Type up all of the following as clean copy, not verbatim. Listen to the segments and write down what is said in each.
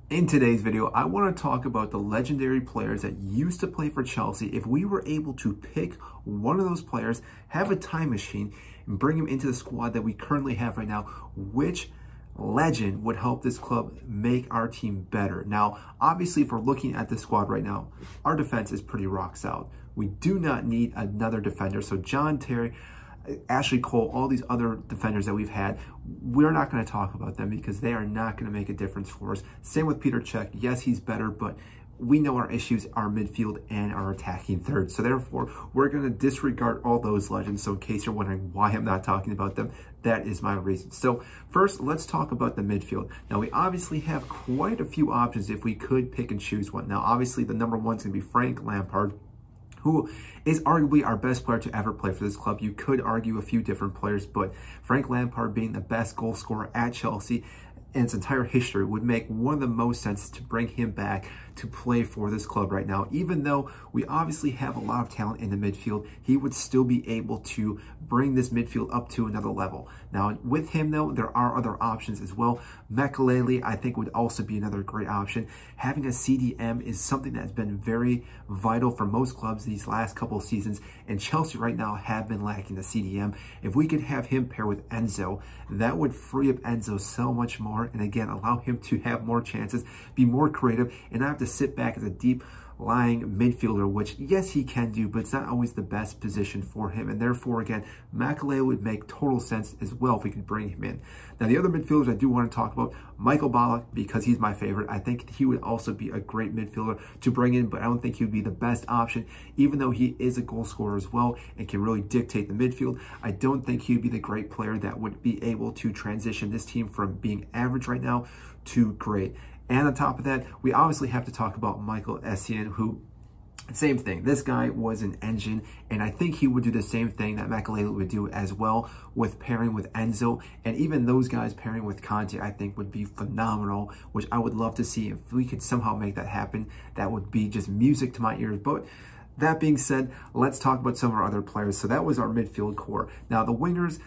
In today's video, I want to talk about the legendary players that used to play for Chelsea. If we were able to pick one of those players, have a time machine, and bring him into the squad that we currently have right now, which legend would help this club make our team better? Now, obviously, if we're looking at the squad right now, our defense is pretty rock solid. We do not need another defender. So John Terry, Ashley Cole, all these other defenders that we've had, we're not going to talk about them because they are not going to make a difference for us. Same with Peter Cech. Yes, he's better, but we know our issues are midfield and our attacking third. So therefore, we're going to disregard all those legends. So in case you're wondering why I'm not talking about them, that is my reason. So first, let's talk about the midfield. Now, we obviously have quite a few options if we could pick and choose one. Now, obviously, the number one is going to be Frank Lampard, who is arguably our best player to ever play for this club. You could argue a few different players, but Frank Lampard being the best goal scorer at Chelsea in its entire history would make one of the most sense to bring him back to play for this club right now. Even though we obviously have a lot of talent in the midfield, he would still be able to bring this midfield up to another level. Now, with him, though, there are other options as well. Makelele, I think, would also be another great option. Having a CDM is something that's been very vital for most clubs these last couple of seasons, and Chelsea right now have been lacking the CDM. If we could have him pair with Enzo, that would free up Enzo so much more, and again, allow him to have more chances, be more creative, and not have to sit back as a deep lying midfielder, which yes, he can do, but it's not always the best position for him. And therefore, again, Makelele would make total sense as well if we could bring him in. Now, the other midfielders I do want to talk about, Michael Ballack, because he's my favorite. I think he would also be a great midfielder to bring in, but I don't think he would be the best option, even though he is a goal scorer as well and can really dictate the midfield. I don't think he would be the great player that would be able to transition this team from being average right now to great. And on top of that, we obviously have to talk about Michael Essien, who, same thing. This guy was an engine, and I think he would do the same thing that Makelele would do as well with pairing with Enzo. And even those guys pairing with Conte, I think would be phenomenal, which I would love to see. If we could somehow make that happen, that would be just music to my ears. But that being said, let's talk about some of our other players. So that was our midfield core. Now, the wingers,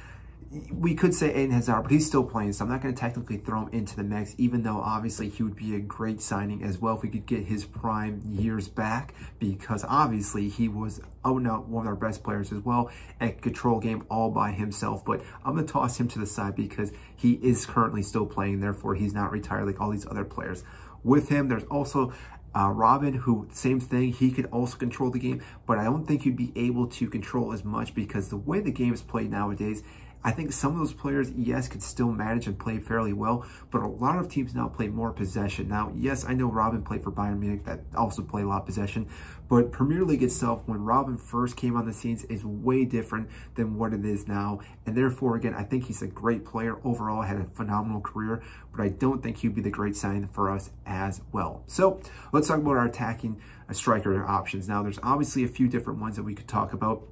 we could say Eden Hazard, but he's still playing, so I'm not going to technically throw him into the mix, even though obviously he would be a great signing as well if we could get his prime years back, because obviously he was one of our best players as well and could control game all by himself. But I'm going to toss him to the side because he is currently still playing, therefore he's not retired like all these other players. With him, there's also Robin, who, same thing, he could also control the game, but I don't think he'd be able to control as much because the way the game is played nowadays, I think some of those players, yes, could still manage and play fairly well, but a lot of teams now play more possession. Now, yes, I know Robin played for Bayern Munich, that also play a lot of possession, but Premier League itself, when Robin first came on the scenes, is way different than what it is now, and therefore, again, I think he's a great player overall, had a phenomenal career, but I don't think he'd be the great sign for us as well. So, let's talk about our attacking striker options. Now, there's obviously a few different ones that we could talk about.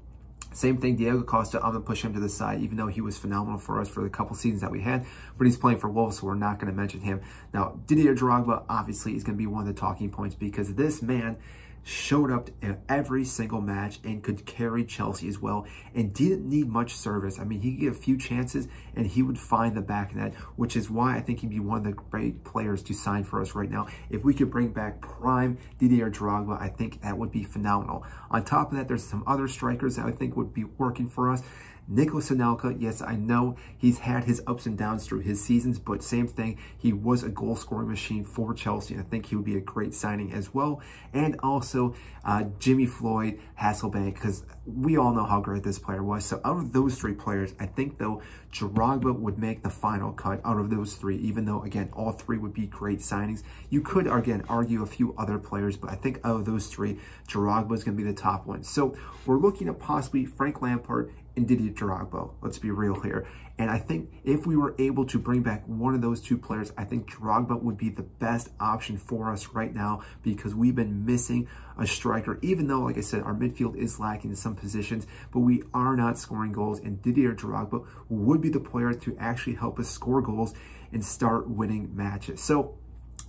Same thing, Diego Costa, I'm going to push him to the side, even though he was phenomenal for us for the couple seasons that we had, but he's playing for Wolves, so we're not going to mention him. Now, Didier Drogba, obviously, is going to be one of the talking points because this man showed up in every single match and could carry Chelsea as well and didn't need much service. I mean, he could get a few chances and he would find the back net, which is why I think he'd be one of the great players to sign for us right now. If we could bring back prime Didier Drogba, I think that would be phenomenal. On top of that, there's some other strikers that I think would be working for us. Nicolas Anelka, yes, I know he's had his ups and downs through his seasons, but same thing, he was a goal-scoring machine for Chelsea. I think he would be a great signing as well. And also Jimmy Floyd Hasselbank, because we all know how great this player was. So out of those three players, I think, though, Drogba would make the final cut out of those three, even though, again, all three would be great signings. You could, again, argue a few other players, but I think out of those three, Drogba is going to be the top one. So we're looking at possibly Frank Lampard and Didier Drogba. Let's be real here. And I think if we were able to bring back one of those two players, I think Drogba would be the best option for us right now because we've been missing a striker, even though, like I said, our midfield is lacking in some positions, but we are not scoring goals, and Didier Drogba would be the player to actually help us score goals and start winning matches. So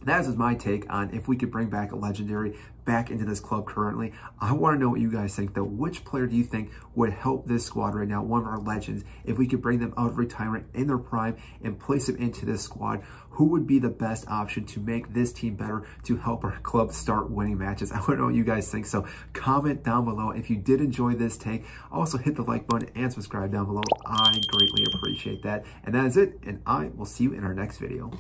That is my take on if we could bring back a legendary back into this club currently. I want to know what you guys think, though. Which player do you think would help this squad right now, one of our legends, if we could bring them out of retirement in their prime and place them into this squad? Who would be the best option to make this team better, to help our club start winning matches? I want to know what you guys think, so comment down below. If you did enjoy this take, also hit the like button and subscribe down below. I greatly appreciate that. And that is it, and I will see you in our next video.